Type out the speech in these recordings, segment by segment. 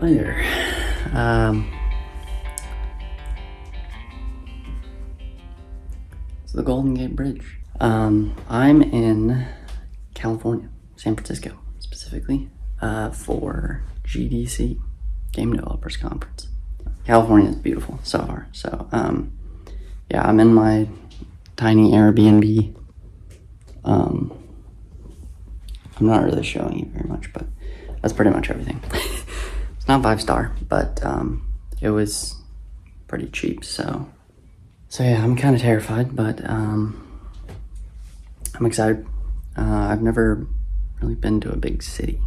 Hi there. It's the Golden Gate Bridge. I'm in California, San Francisco, specifically, for GDC, Game Developers Conference. California is beautiful so far. So, yeah, I'm in my tiny Airbnb. I'm not really showing you very much, but that's pretty much everything. It's not 5-star, but it was pretty cheap. So yeah, I'm kind of terrified, but I'm excited. I've never really been to a big city,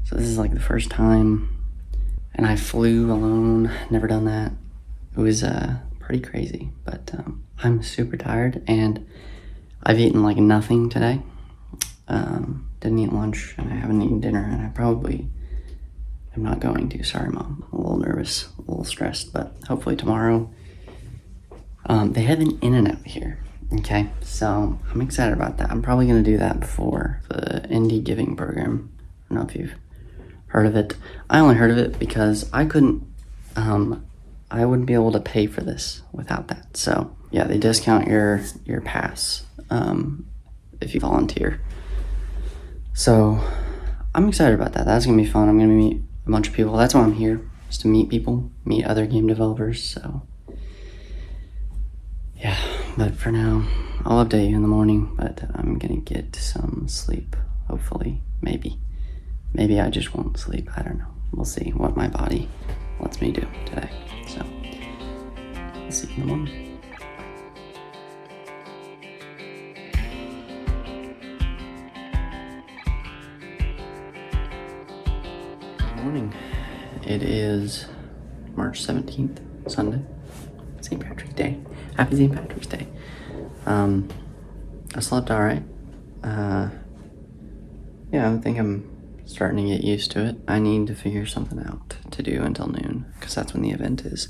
so this is like the first time, and I flew alone. Never done that. It was pretty crazy, but I'm super tired, and I've eaten like nothing today. Didn't eat lunch, and I haven't eaten dinner, and I probably am not going to. Sorry, Mom. I'm a little nervous, a little stressed, but hopefully tomorrow. They have an In-N-Out here, okay? So I'm excited about that. I'm probably going to do that before the Indie Giving Program. I don't know if you've heard of it. I only heard of it because I wouldn't be able to pay for this without that. So yeah, they discount your pass if you volunteer. So I'm excited about that. That's gonna be fun. I'm gonna meet a bunch of people. That's why I'm here, is to meet people, meet other game developers. So yeah, but for now, I'll update you in the morning, but I'm gonna get some sleep, hopefully. Maybe I just won't sleep. I don't know. We'll see what my body lets me do today. So I'll see you in the morning. Morning. It is March 17th, Sunday. St. Patrick's Day. Happy St. Patrick's Day. I slept alright. Yeah, I think I'm starting to get used to it. I need to figure something out to do until noon, because that's when the event is.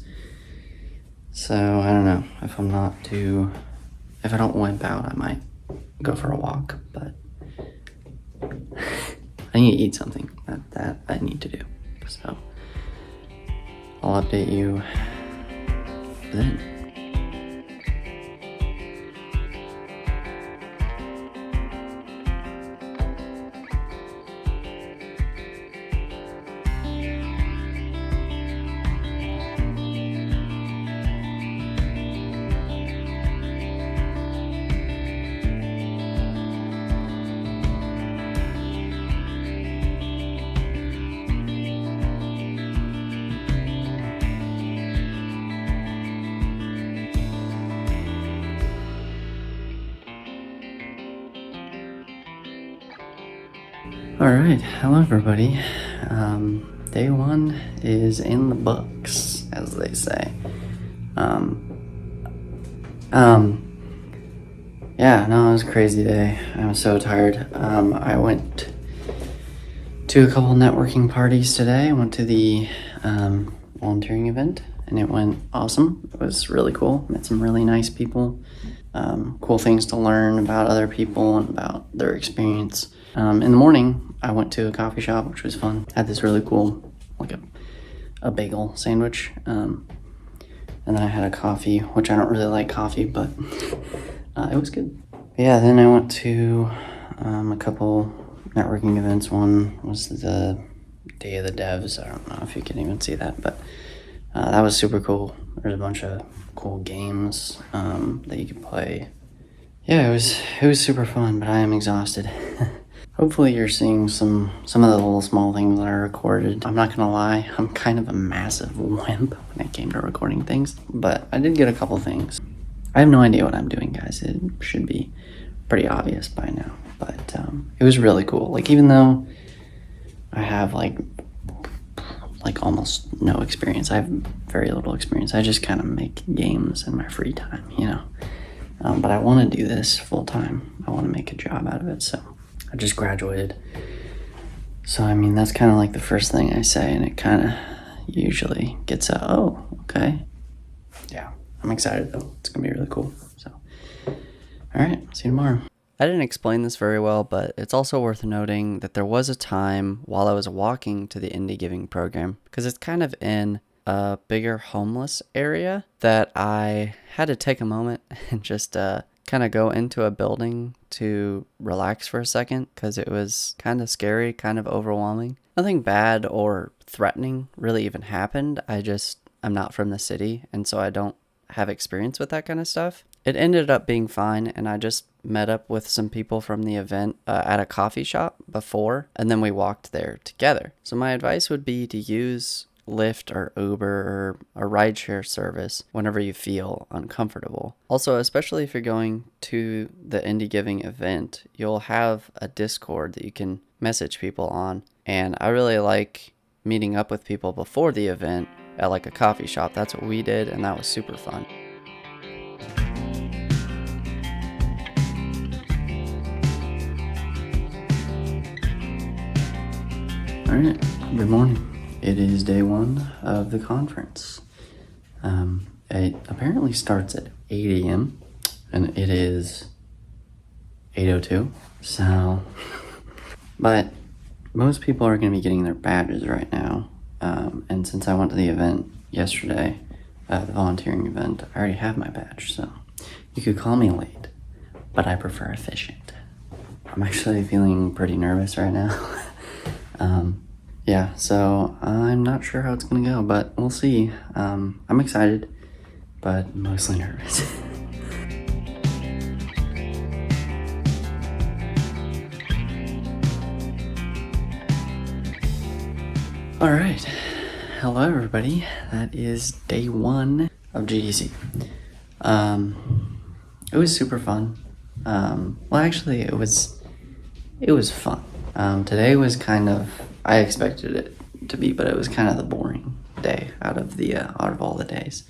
So, I don't know. If I don't wimp out, I might go for a walk, but I need to eat something. That I need to do. So I'll update you then. Alright, hello everybody. Day one is in the books, as they say. Yeah, no, it was a crazy day. I'm so tired. I went to a couple networking parties today. I went to the volunteering event, and it went awesome. It was really cool. Met some really nice people. Cool things to learn about other people and about their experience. In the morning, I went to a coffee shop, which was fun. Had this really cool, like a bagel sandwich. And then I had a coffee, which I don't really like coffee, but it was good. Yeah, then I went to a couple networking events. One was the Day of the Devs. I don't know if you can even see that, but that was super cool. There's a bunch of cool games that you could play. Yeah, it was super fun, but I am exhausted. Hopefully you're seeing some of the little small things that I recorded. I'm not gonna lie, I'm kind of a massive wimp when it came to recording things, but I did get a couple things. I have no idea what I'm doing, guys. It should be pretty obvious by now, but it was really cool. Like, even though I have like almost no experience, I have very little experience. I just kind of make games in my free time, you know. But I want to do this full time. I want to make a job out of it, so I just graduated. So, I mean, that's kind of like the first thing I say, and it kind of usually gets a, oh, okay. Yeah, I'm excited, though. It's going to be really cool. So, all right, see you tomorrow. I didn't explain this very well, but it's also worth noting that there was a time while I was walking to the Indie Giving program, because it's kind of in a bigger homeless area, that I had to take a moment and just kind of go into a building to relax for a second, because it was kind of scary, kind of overwhelming. Nothing bad or threatening really even happened. I'm not from the city, and so I don't have experience with that kind of stuff. It ended up being fine, and I just met up with some people from the event at a coffee shop before, and then we walked there together. So my advice would be to use Lyft or Uber or a rideshare service whenever you feel uncomfortable. Also, especially if you're going to the Indie Giving event, you'll have a Discord that you can message people on, and I really like meeting up with people before the event at like a coffee shop. That's what we did, and that was super fun. All right, good morning. It is day one of the conference. It apparently starts at 8 a.m. and it is 8:02. So, but most people are going to be getting their badges right now. And since I went to the event yesterday, the volunteering event, I already have my badge. So you could call me late, but I prefer efficient. I'm actually feeling pretty nervous right now. Yeah, so I'm not sure how it's gonna go, but we'll see. I'm excited, but mostly nervous. All right, hello everybody. That is day one of GDC. It was super fun. Well, actually, it was fun. Today was kind of, I expected it to be, but it was kind of the boring day out of all the days.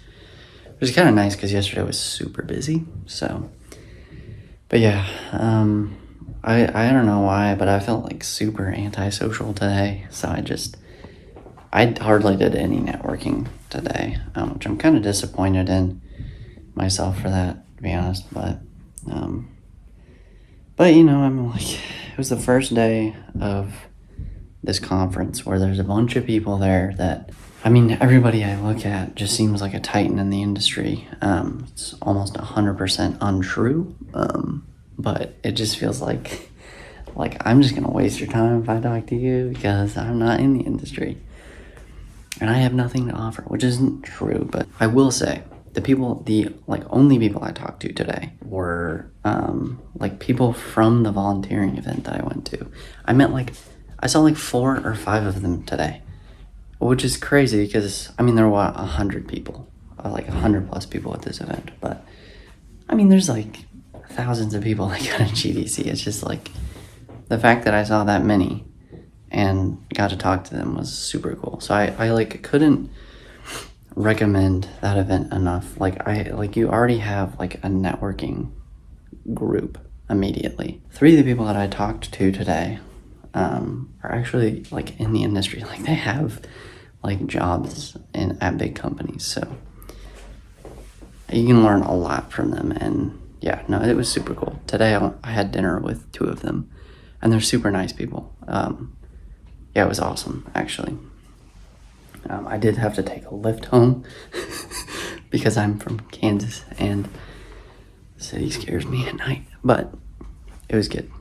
It was kind of nice because yesterday was super busy. So, but yeah, I don't know why, but I felt like super antisocial today. So I hardly did any networking today, which I'm kind of disappointed in myself for that, to be honest. But you know, I'm like, it was the first day of this conference where there's a bunch of people there that, I mean, everybody I look at just seems like a titan in the industry. It's almost 100% untrue, but it just feels like I'm just gonna waste your time if I talk to you because I'm not in the industry and I have nothing to offer, which isn't true. But I will say the only people I talked to today were people from the volunteering event that I went to. I saw 4 or 5 of them today, which is crazy because, I mean, there were 100 people, 100 plus people at this event. But, I mean, there's thousands of people that go to GDC. It's just the fact that I saw that many and got to talk to them was super cool. So I couldn't recommend that event enough. You already have a networking group immediately. 3 of the people that I talked to today are actually in the industry. They have jobs at big companies, so you can learn a lot from them. And yeah, no, it was super cool. Today I had dinner with 2 of them, and they're super nice people. Yeah, it was awesome, actually. I did have to take a Lyft home because I'm from Kansas and the city scares me at night, but it was good.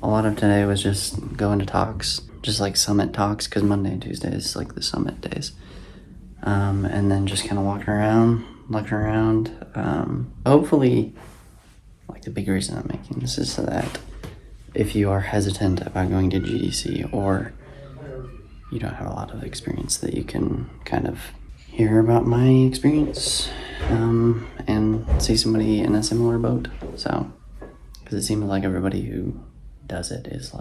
A lot of today was just going to talks, just summit talks, because Monday and Tuesday is the summit days. And then just kind of walking around. Hopefully, the big reason I'm making this is so that if you are hesitant about going to GDC or you don't have a lot of experience, that you can kind of hear about my experience and see somebody in a similar boat. So, because it seems like everybody who does it is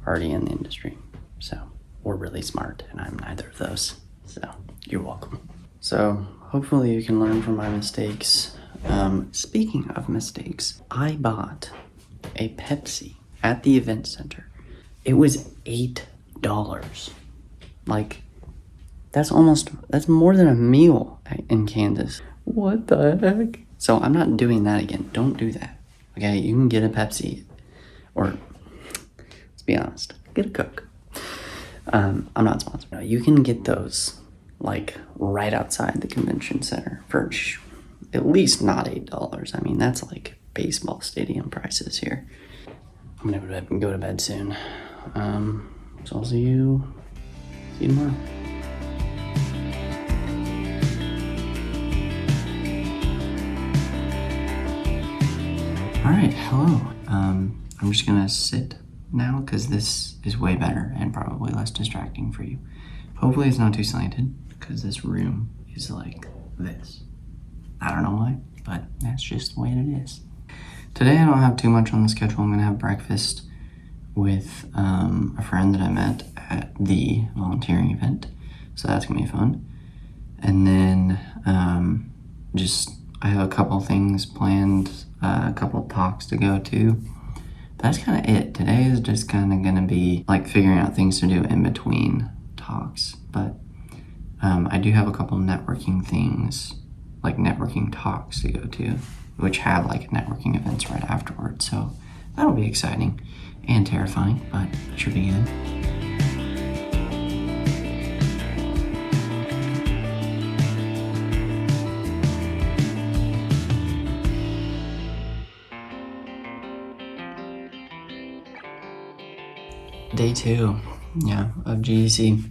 already in the industry. So, or really smart, and I'm neither of those. So, you're welcome. So, hopefully you can learn from my mistakes. Speaking of mistakes, I bought a Pepsi at the event center. It was $8. That's more than a meal in Kansas. What the heck? So I'm not doing that again. Don't do that. Okay, you can get a Pepsi, or let's be honest, get a Coke. I'm not sponsored. No, you can get those like right outside the convention center for at least not $8. I mean, that's like baseball stadium prices here. I'm gonna go to bed soon. So I'll see you tomorrow. All right, hello. I'm just gonna sit now because this is way better and probably less distracting for you. Hopefully it's not too slanted because this room is like this. I don't know why, but that's just the way it is. Today I don't have too much on the schedule. I'm gonna have breakfast with a friend that I met at the volunteering event, so that's gonna be fun. And then I have a couple things planned, a couple talks to go to. That's kind of it. Today is just kind of gonna be like figuring out things to do in between talks, but I do have a couple networking things, like networking talks to go to, which have like networking events right afterwards, so that'll be exciting and terrifying, but it should be good. Day 2, of GDC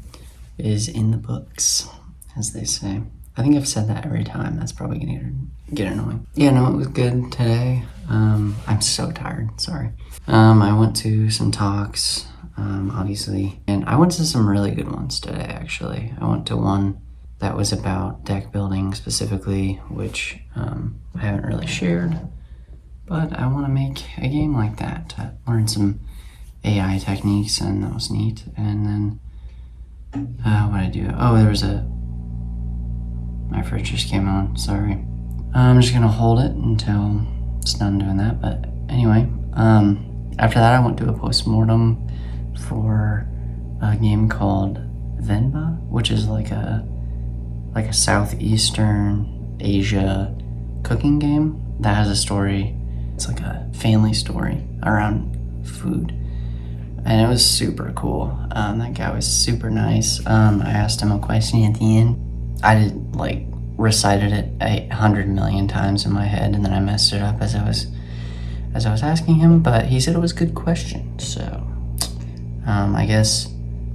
is in the books, as they say. I think I've said that every time. That's probably gonna get annoying. Yeah, no, it was good today. I'm so tired, sorry. I went to some talks, obviously, and I went to some really good ones today, actually. I went to one that was about deck building specifically, which I haven't really shared, but I want to make a game like that, to learn some AI techniques, and that was neat. And then what did I do? Oh, my fridge just came on, sorry. I'm just gonna hold it until it's done doing that. But anyway, after that I went to a postmortem for a game called Venba, which is like a Southeastern Asia cooking game that has a story. It's like a family story around food. And it was super cool. That guy was super nice. I asked him a question at the end. I recited it 100 million times in my head, and then I messed it up as I was asking him. But he said it was a good question. So I guess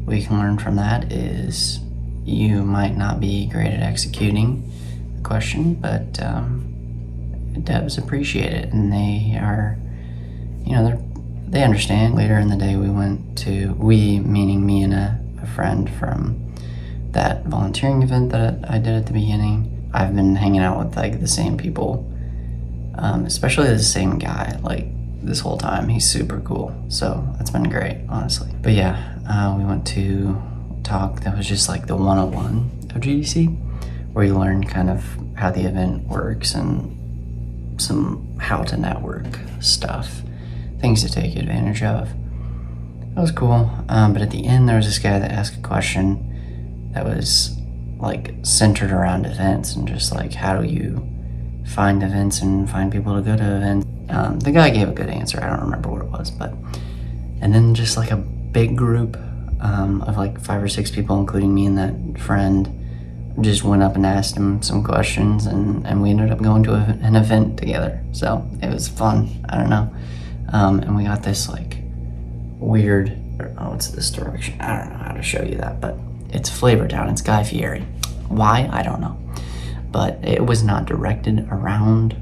what you can learn from that is you might not be great at executing the question, but devs appreciate it, and they are, they understand. Later in the day, we meaning me and a friend from that volunteering event that I did at the beginning. I've been hanging out with the same people, especially the same guy, this whole time. He's super cool, so that's been great, honestly. But yeah, we went to talk that was just the 101 of GDC, where you learn kind of how the event works and some how to network stuff, things to take advantage of. That was cool. But at the end, there was this guy that asked a question that was centered around events and just how do you find events and find people to go to events. The guy gave a good answer. I don't remember what it was, and then just a big group of 5 or 6 people, including me and that friend, just went up and asked him some questions, and we ended up going to an event together. So it was fun. I don't know. And we got this weird, it's this direction. I don't know how to show you that, but it's Flavor Town. It's Guy Fieri. Why? I don't know. But it was not directed around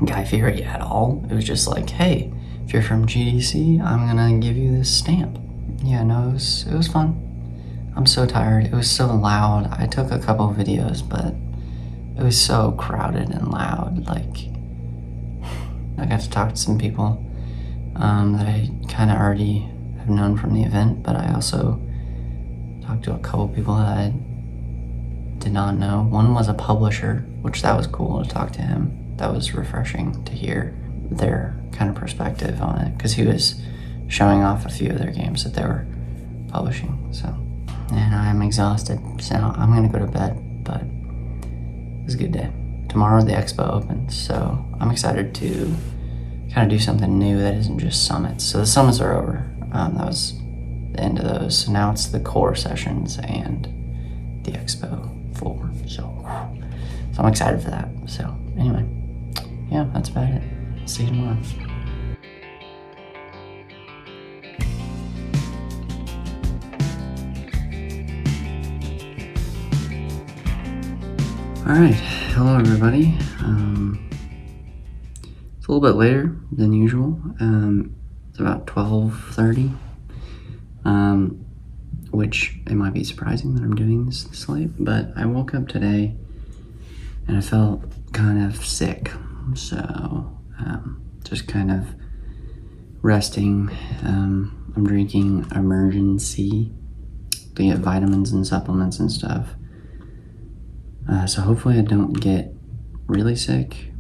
Guy Fieri at all. It was just hey, if you're from GDC, I'm gonna give you this stamp. Yeah, no, it was fun. I'm so tired. It was so loud. I took a couple videos, but it was so crowded and loud. I got to talk to some people that I kind of already have known from the event, but I also talked to a couple people that I did not know. One was a publisher, which that was cool to talk to him. That was refreshing to hear their kind of perspective on it, because he was showing off a few of their games that they were publishing. So, and I'm exhausted, so I'm gonna go to bed, but it was a good day. Tomorrow the expo opens, so I'm excited to kind of do something new that isn't just summits. So the summits are over. That was the end of those. So now it's the core sessions and the expo floor. So I'm excited for that. So anyway, yeah, that's about it. See you tomorrow. All right, hello everybody. It's a little bit later than usual. It's about 12:30, which it might be surprising that I'm doing this late, but I woke up today and I felt kind of sick. So just kind of resting. I'm drinking Emergency to get vitamins and supplements and stuff. So hopefully I don't get really sick.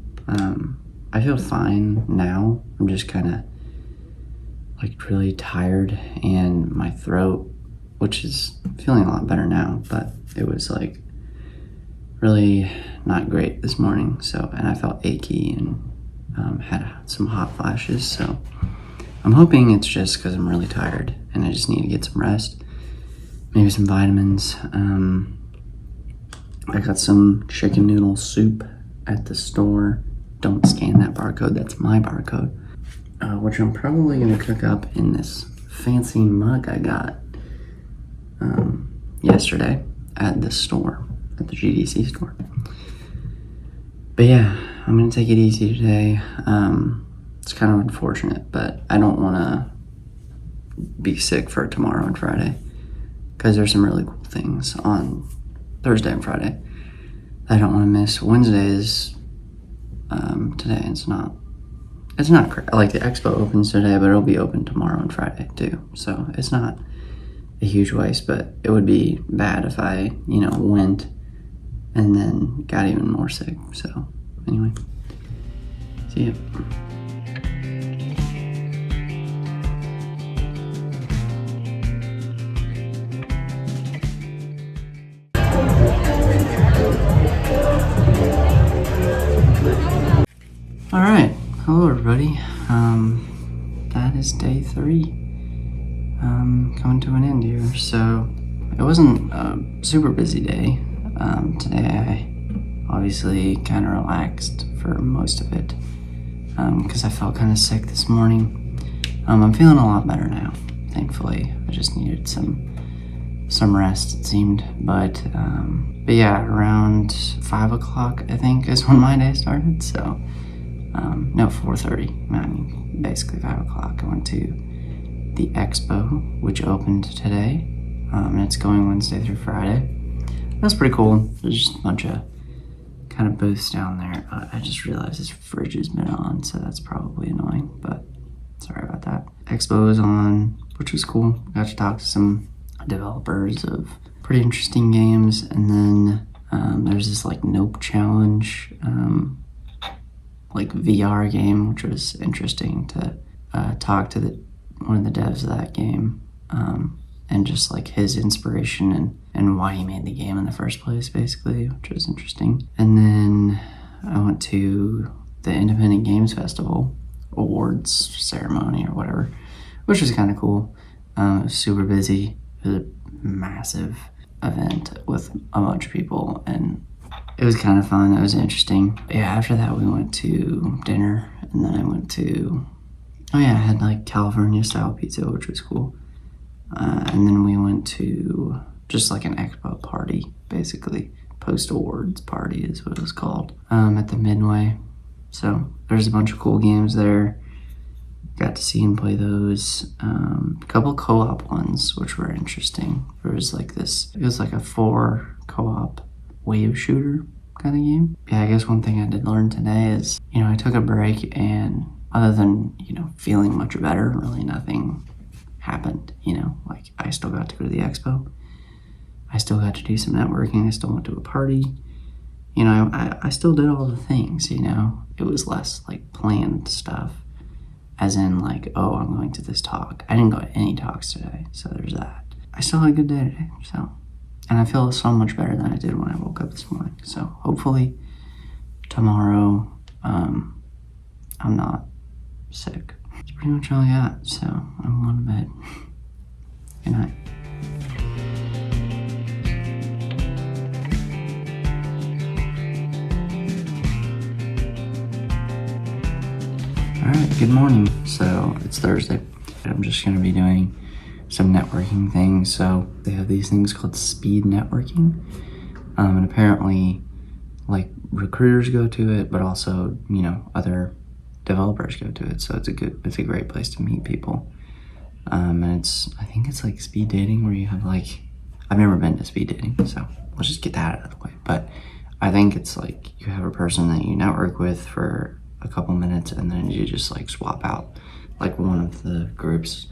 I feel fine now. I'm just kind of like really tired, and my throat, which is feeling a lot better now, but it was like really not great this morning. So, and I felt achy and had some hot flashes. So I'm hoping it's just because I'm really tired and I just need to get some rest, maybe some vitamins. I got some chicken noodle soup at the store. Don't scan that barcode, that's my barcode. Which I'm probably gonna cook up in this fancy mug I got yesterday at the store, at the GDC store. But yeah, I'm gonna take it easy today. It's kind of unfortunate, but I don't wanna be sick for tomorrow and Friday, because there's some really cool things on Thursday and Friday I don't want to miss. Wednesday is today. It's not like the expo opens today, but it'll be open tomorrow and Friday too. So it's not a huge waste, but it would be bad if I, went and then got even more sick. So anyway, see ya. All right, hello everybody. That is day 3, coming to an end here. So it wasn't a super busy day. Today I obviously kind of relaxed for most of it, because I felt kind of sick this morning. I'm feeling a lot better now, thankfully. I just needed some rest, it seemed, but yeah, around 5 o'clock I think is when my day started. So no, 4:30. I mean, basically 5 o'clock. I went to the expo, which opened today, and it's going Wednesday through Friday. That's pretty cool. There's just a bunch of kind of booths down there. I just realized this fridge has been on, so that's probably annoying, but sorry about that. Expo is on, which was cool. Got to talk to some developers of pretty interesting games, and then there's this like Nope challenge, like VR game, which was interesting to talk to one of the devs of that game, and just like his inspiration and why he made the game in the first place, basically, which was interesting. And then I went to the Independent Games Festival awards ceremony or whatever, which was kind of cool. It was super busy. It was a massive event with a bunch of people, and it was kind of fun. It was interesting. Yeah, after that we went to dinner, and then I went to, I had like California style pizza, which was cool. And then we went to just like an expo party, basically. Post-awards party is what it was called, at the Midway. So there's a bunch of cool games there. Got to see him play those. A couple co-op ones, which were interesting. There was like this, it was like a 4 co-op wave shooter kind of game. Yeah, I guess one thing I did learn today is, I took a break, and other than, feeling much better, really nothing happened, like I still got to go to the expo. I still got to do some networking. I still went to a party. I still did all the things, It was less like planned stuff, as in like, oh, I'm going to this talk. I didn't go to any talks today, so there's that. I still had a good day today, so. And I feel so much better than I did when I woke up this morning. So hopefully tomorrow, I'm not sick. That's pretty much all I got, so I'm going to bed. Good night. Alright, good morning. So it's Thursday. I'm just going to be doing some networking things. So they have these things called speed networking. And apparently, like, recruiters go to it, but also, you know, other developers go to it. So it's a great place to meet people. And I think it's like speed dating where you have like, I've never been to speed dating, so let's just get that out of the way. But I think it's like you have a person that you network with for a couple minutes and then you just like swap out. Like one of the groups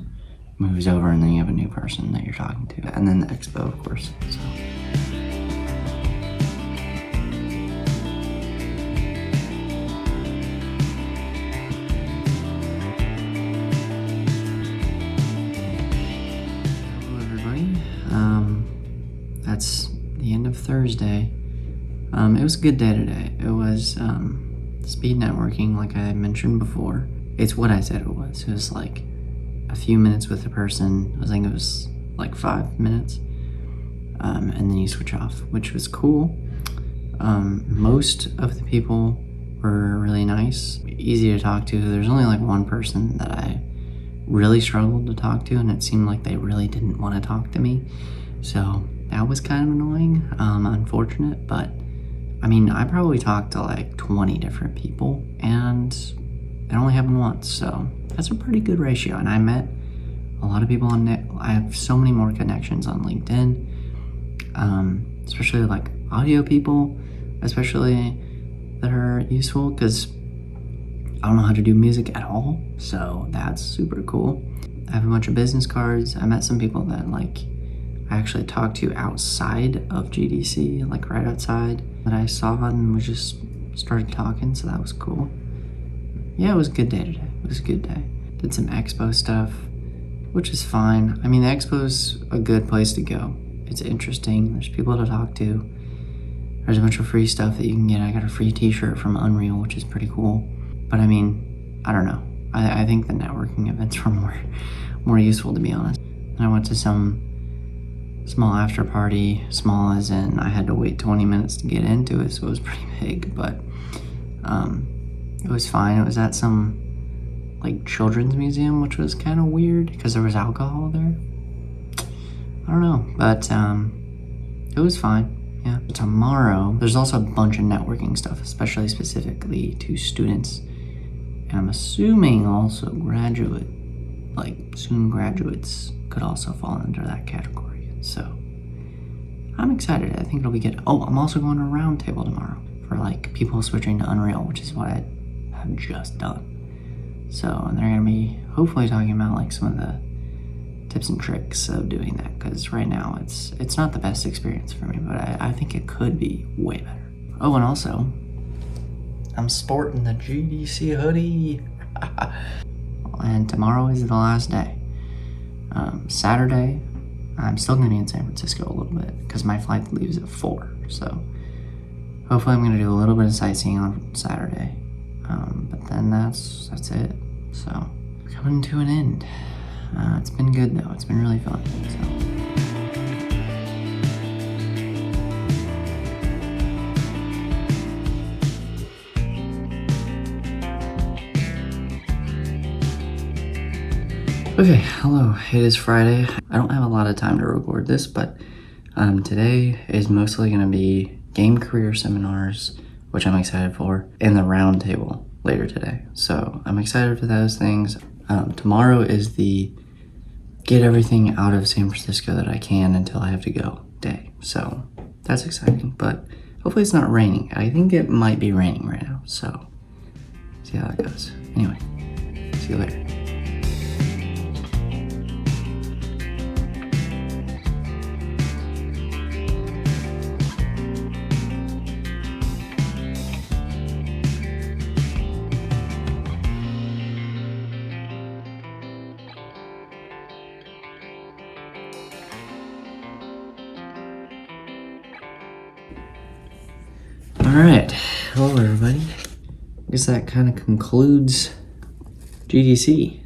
moves over and then you have a new person that you're talking to. And then the expo, of course. So. Hello everybody. That's the end of Thursday. It was a good day today. It was speed networking, like I mentioned before. It's what I said it was. It was like a few minutes with a person. I think it was like 5 minutes. And then you switch off, which was cool. Most of the people were really nice, easy to talk to. There's only like one person that I really struggled to talk to, and it seemed like they really didn't want to talk to me. So that was kind of annoying, unfortunate, but I mean, I probably talked to like 20 different people, and it only happened once, so that's a pretty good ratio. And I met a lot of people on I have so many more connections on LinkedIn, especially like audio people, especially that are useful, because I don't know how to do music at all, so that's super cool. I have a bunch of business cards. I met some people that like I actually talked to outside of GDC, like right outside, that I saw, and we just started talking, so that was cool. Yeah, it was a good day today. It was a good day. Did some expo stuff, which is fine. I mean, the expo's a good place to go. It's interesting. There's people to talk to. There's a bunch of free stuff that you can get. I got a free t-shirt from Unreal, which is pretty cool. But I mean, I don't know. I think the networking events were more useful, to be honest. And I went to some small after party, small as in I had to wait 20 minutes to get into it, so it was pretty big, but it was fine. It was at some like children's museum, which was kind of weird because there was alcohol there. I don't know, but it was fine. Yeah. Tomorrow, there's also a bunch of networking stuff, especially specifically to students, and I'm assuming also soon graduates could also fall under that category. So I'm excited. I think it'll be good. Oh, I'm also going to a round table tomorrow for like people switching to Unreal, which is what I have just done. So they're going to be hopefully talking about like some of the tips and tricks of doing that, because right now it's not the best experience for me, but I think it could be way better. Oh, and also I'm sporting the GDC hoodie. And tomorrow is the last day. Saturday, I'm still going to be in San Francisco a little bit because my flight leaves at 4. So hopefully I'm going to do a little bit of sightseeing on Saturday. But then that's it. So we're coming to an end. It's been good though. It's been really fun. So. Okay, hello, it is Friday. I don't have a lot of time to record this, but today is mostly going to be game career seminars, which I'm excited for, and the round table later today. So I'm excited for those things. Tomorrow is the get everything out of San Francisco that I can until I have to go day. So that's exciting, but hopefully it's not raining. I think it might be raining right now, so see how that goes. Anyway, see you later. Alright, hello everybody. I guess that kind of concludes GDC.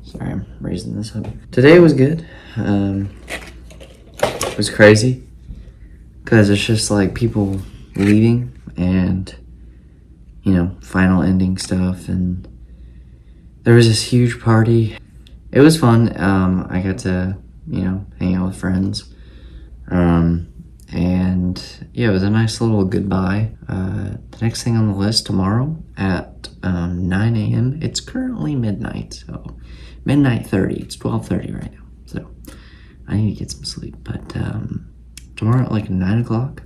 Sorry, I'm raising this up. Today was good. It was crazy because it's just like people leaving and, you know, final ending stuff. And there was this huge party. It was fun. I got to, you know, hang out with friends. And yeah, it was a nice little goodbye. The next thing on the list tomorrow at 9 a.m. It's currently midnight, so midnight 30. It's 12:30 right now, so I need to get some sleep. But tomorrow at like 9 o'clock,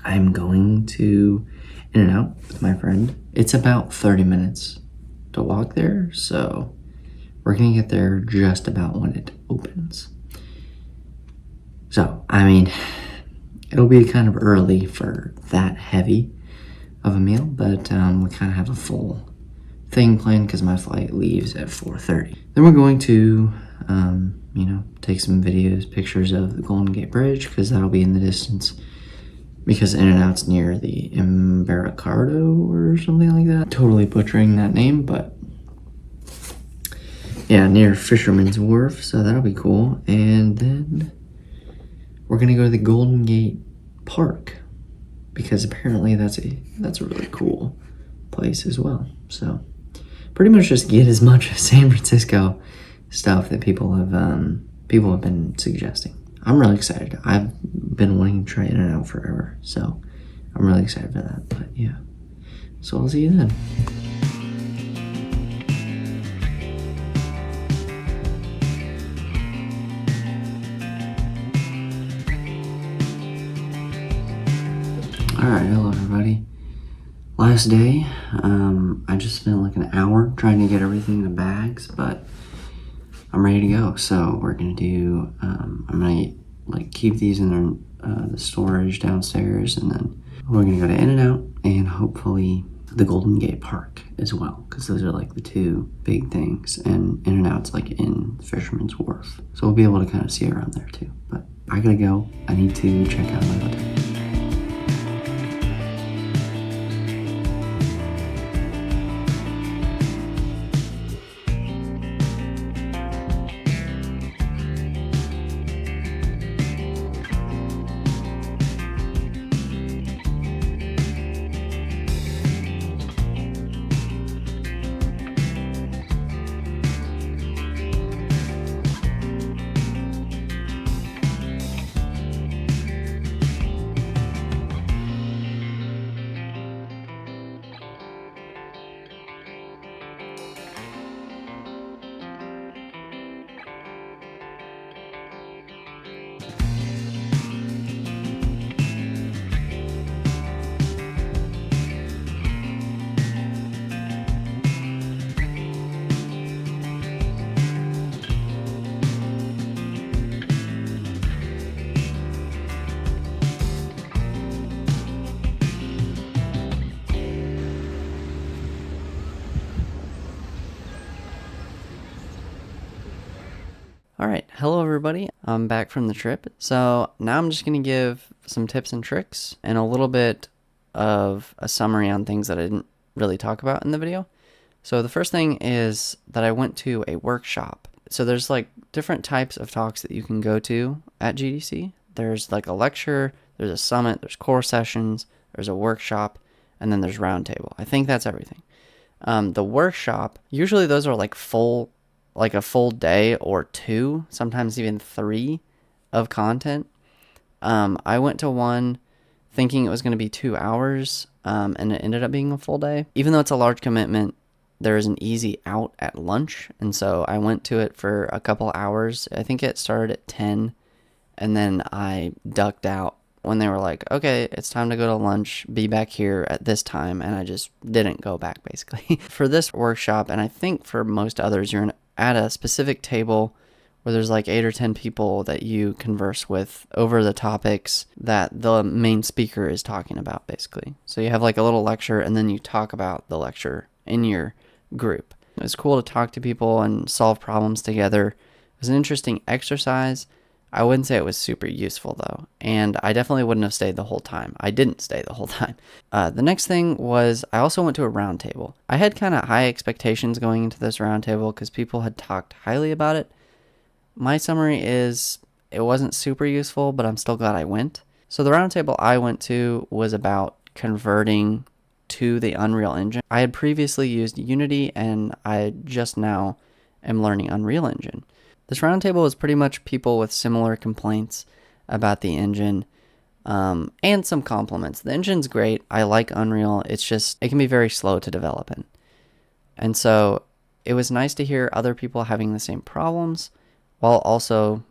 I'm going to In-N-Out with my friend. It's about 30 minutes to walk there, so we're gonna get there just about when it opens. So, I mean, it'll be kind of early for that heavy of a meal, but we kind of have a full thing planned because my flight leaves at 4:30. Then we're going to, you know, take some videos, pictures of the Golden Gate Bridge because that'll be in the distance because In-N-Out's near the Embaracardo or something like that. Totally butchering that name, but yeah, near Fisherman's Wharf, so that'll be cool. And then we're gonna go to the Golden Gate Park because apparently that's a really cool place as well. So pretty much just get as much San Francisco stuff that people have been suggesting. I'm really excited. I've been wanting to try In-N-Out forever, so I'm really excited for that. But yeah, so I'll see you then. Alright, hello everybody. Last day, I just spent like an hour trying to get everything in the bags, but I'm ready to go. So we're gonna do, I'm gonna like keep these in the storage downstairs, and then we're gonna go to In-N-Out and hopefully the Golden Gate Park as well, because those are like the two big things, and In-N-Out's like in Fisherman's Wharf. So we'll be able to kind of see around there too. But I gotta go. I need to check out my hotel. Alright, hello everybody. I'm back from the trip. So now I'm just going to give some tips and tricks and a little bit of a summary on things that I didn't really talk about in the video. So the first thing is that I went to a workshop. So there's like different types of talks that you can go to at GDC. There's like a lecture, there's a summit, there's core sessions, there's a workshop, and then there's roundtable. I think that's everything. The workshop, usually those are like a full day or two, sometimes even 3 of content. I went to one thinking it was going to be 2 hours, and it ended up being a full day. Even though it's a large commitment, there is an easy out at lunch, and so I went to it for a couple hours. I think it started at 10, and then I ducked out when they were like, okay, it's time to go to lunch, be back here at this time, and I just didn't go back, basically. For this workshop, and I think for most others, you're at a specific table where there's like 8 or 10 people that you converse with over the topics that the main speaker is talking about, basically. So you have like a little lecture, and then you talk about the lecture in your group. It's cool to talk to people and solve problems together. It was an interesting exercise. I wouldn't say it was super useful though, and I definitely wouldn't have stayed the whole time. I didn't stay the whole time. The next thing was I also went to a roundtable. I had kind of high expectations going into this roundtable because people had talked highly about it. My summary is it wasn't super useful, but I'm still glad I went. So the roundtable I went to was about converting to the Unreal Engine. I had previously used Unity, and I just now am learning Unreal Engine. This roundtable was pretty much people with similar complaints about the engine, and some compliments. The engine's great. I like Unreal. It's just, it can be very slow to develop in. And so it was nice to hear other people having the same problems while also,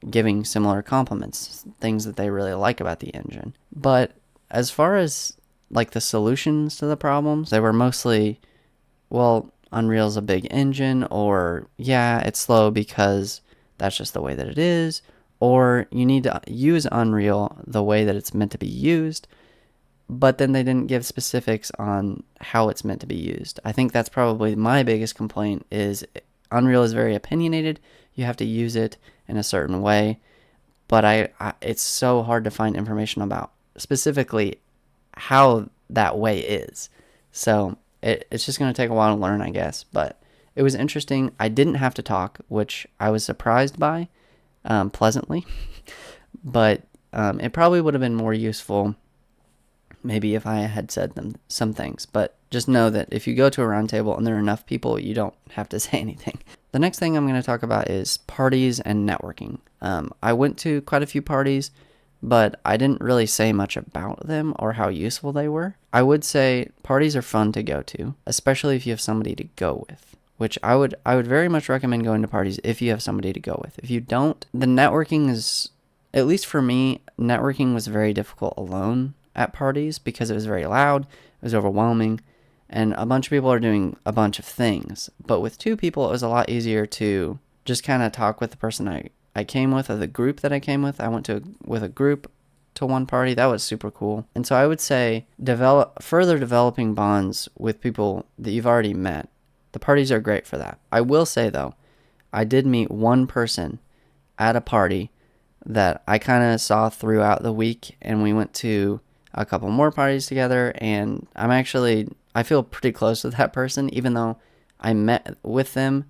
giving similar compliments, things that they really like about the engine. But as far as like the solutions to the problems, they were mostly, well, Unreal's a big engine, or yeah, it's slow because that's just the way that it is, or you need to use Unreal the way that it's meant to be used. But then they didn't give specifics on how it's meant to be used. I think that's probably my biggest complaint is Unreal is very opinionated. You have to use it in a certain way, but it's so hard to find information about specifically how that way is. So it's just going to take a while to learn, I guess. But it was interesting. I didn't have to talk, which I was surprised by, pleasantly. But it probably would have been more useful maybe if I had said some things. But just know that if you go to a roundtable and there are enough people, you don't have to say anything. The next thing I'm going to talk about is parties and networking. I went to quite a few parties, but I didn't really say much about them or how useful they were. I would say parties are fun to go to, especially if you have somebody to go with, which I would very much recommend going to parties if you have somebody to go with. If you don't, the networking is, at least for me, networking was very difficult alone at parties because it was very loud, it was overwhelming, and a bunch of people are doing a bunch of things. But with two people, it was a lot easier to just kind of talk with the person I came with, or the group that I came with. I went with a group to one party. That was super cool. And so I would say further developing bonds with people that you've already met. The parties are great for that. I will say though, I did meet one person at a party that I kind of saw throughout the week, and we went to a couple more parties together, and I feel pretty close with that person, even though I met with them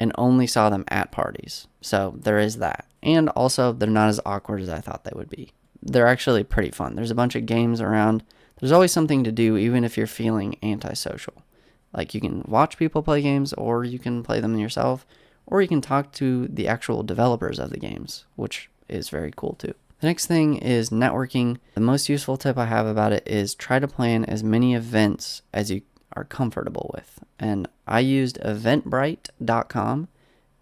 and only saw them at parties. So there is that. And also, they're not as awkward as I thought they would be. They're actually pretty fun. There's a bunch of games around. There's always something to do, even if you're feeling antisocial. Like, you can watch people play games, or you can play them yourself, or you can talk to the actual developers of the games, which is very cool too. The next thing is networking. The most useful tip I have about it is try to plan as many events as you are comfortable with. And I used eventbrite.com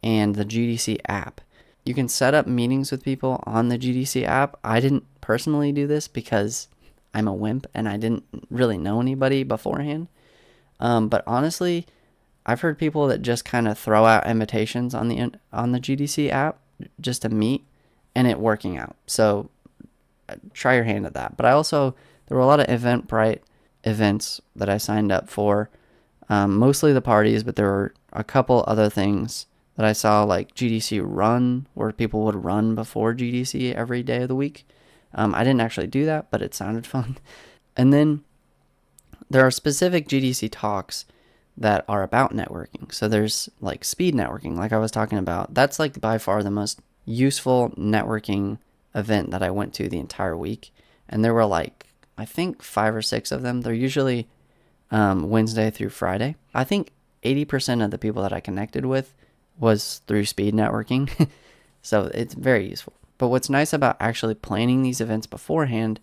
and the GDC app. You can set up meetings with people on the GDC app. I didn't personally do this because I'm a wimp and I didn't really know anybody beforehand. But honestly, I've heard people that just kind of throw out invitations on the GDC app just to meet, and it working out. So try your hand at that. But there were a lot of Eventbrite events that I signed up for, mostly the parties, but there were a couple other things that I saw, like GDC Run, where people would run before GDC every day of the week. I didn't actually do that, but it sounded fun. And then there are specific GDC talks that are about networking. So there's like speed networking, like I was talking about. That's like by far the most useful networking event that I went to the entire week. And there were like, I think 5 or 6 of them. They're usually Wednesday through Friday. I think 80% of the people that I connected with was through speed networking. So it's very useful. But what's nice about actually planning these events beforehand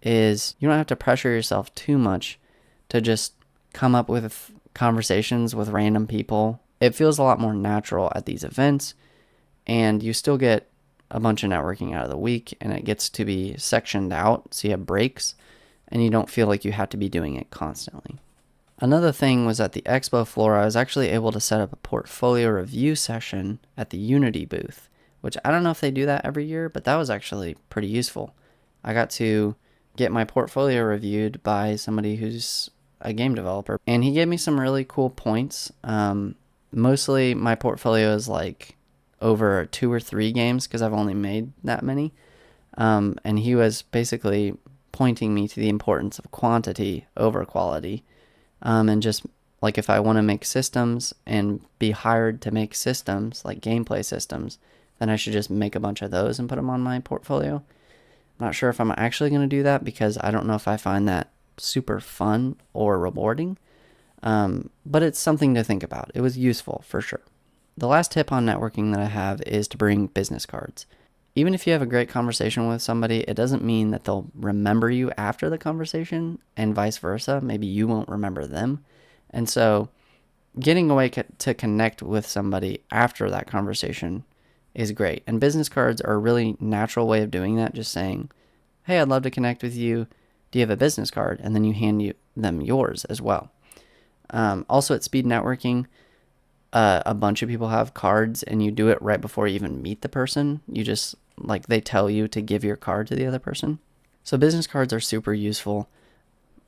is you don't have to pressure yourself too much to just come up with conversations with random people. It feels a lot more natural at these events, and you still get a bunch of networking out of the week, and it gets to be sectioned out, so you have breaks, and you don't feel like you have to be doing it constantly. Another thing was at the expo floor, I was actually able to set up a portfolio review session at the Unity booth, which I don't know if they do that every year, but that was actually pretty useful. I got to get my portfolio reviewed by somebody who's a game developer, and he gave me some really cool points. Mostly my portfolio is like over 2 or 3 games because I've only made that many. And he was basically pointing me to the importance of quantity over quality. And just like if I want to make systems and be hired to make systems, like gameplay systems, then I should just make a bunch of those and put them on my portfolio. Not sure if I'm actually going to do that because I don't know if I find that super fun or rewarding. But it's something to think about. It was useful for sure. The last tip on networking that I have is to bring business cards. Even if you have a great conversation with somebody, it doesn't mean that they'll remember you after the conversation, and vice versa. Maybe you won't remember them. And so getting a way to connect with somebody after that conversation is great. And business cards are a really natural way of doing that, just saying, hey, I'd love to connect with you. Do you have a business card? And then you hand them yours as well. Also at speed networking, a bunch of people have cards, and you do it right before you even meet the person. You just, like, they tell you to give your card to the other person. So business cards are super useful.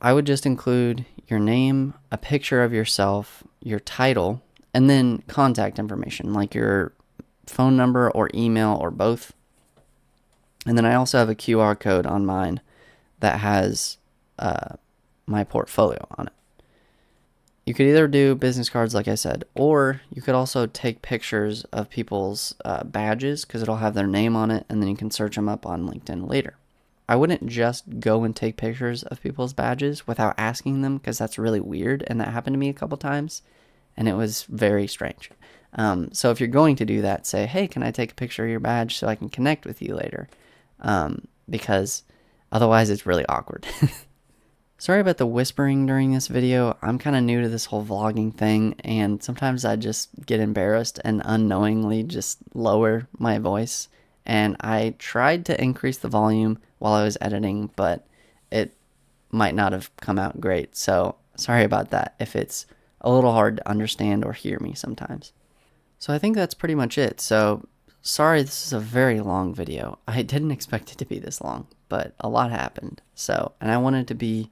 I would just include your name, a picture of yourself, your title, and then contact information, like your phone number or email or both. And then I also have a QR code on mine that has my portfolio on it. You could either do business cards, like I said, or you could also take pictures of people's badges, because it'll have their name on it, and then you can search them up on LinkedIn later. I wouldn't just go and take pictures of people's badges without asking them, because that's really weird, and that happened to me a couple times, and it was very strange. So if you're going to do that, say, hey, can I take a picture of your badge so I can connect with you later? Because otherwise it's really awkward. Sorry about the whispering during this video. I'm kind of new to this whole vlogging thing, and sometimes I just get embarrassed and unknowingly just lower my voice. And I tried to increase the volume while I was editing, but it might not have come out great. So sorry about that if it's a little hard to understand or hear me sometimes. So I think that's pretty much it. So sorry, this is a very long video. I didn't expect it to be this long, but a lot happened. And I wanted to be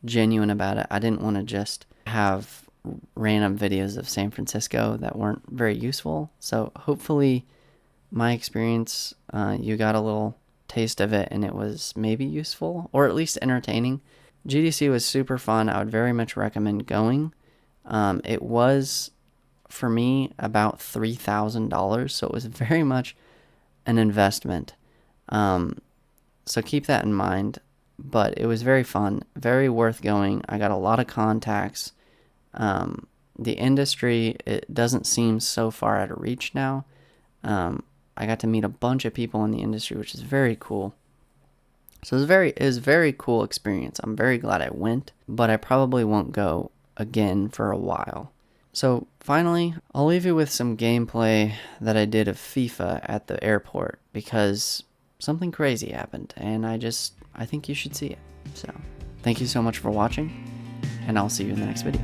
genuine about it. I didn't want to just have random videos of San Francisco that weren't very useful. So hopefully my experience, you got a little taste of it and it was maybe useful or at least entertaining. GDC was super fun. I would very much recommend going. It was, for me, about $3,000, so it was very much an investment. So keep that in mind. But it was very fun, very worth going. I got a lot of contacts. The industry, it doesn't seem so far out of reach now. I got to meet a bunch of people in the industry, which is very cool. So it was a very cool experience. I'm very glad I went, but I probably won't go again for a while. So finally, I'll leave you with some gameplay that I did of FIFA at the airport, because something crazy happened, and I think you should see it. So thank you so much for watching, and I'll see you in the next video.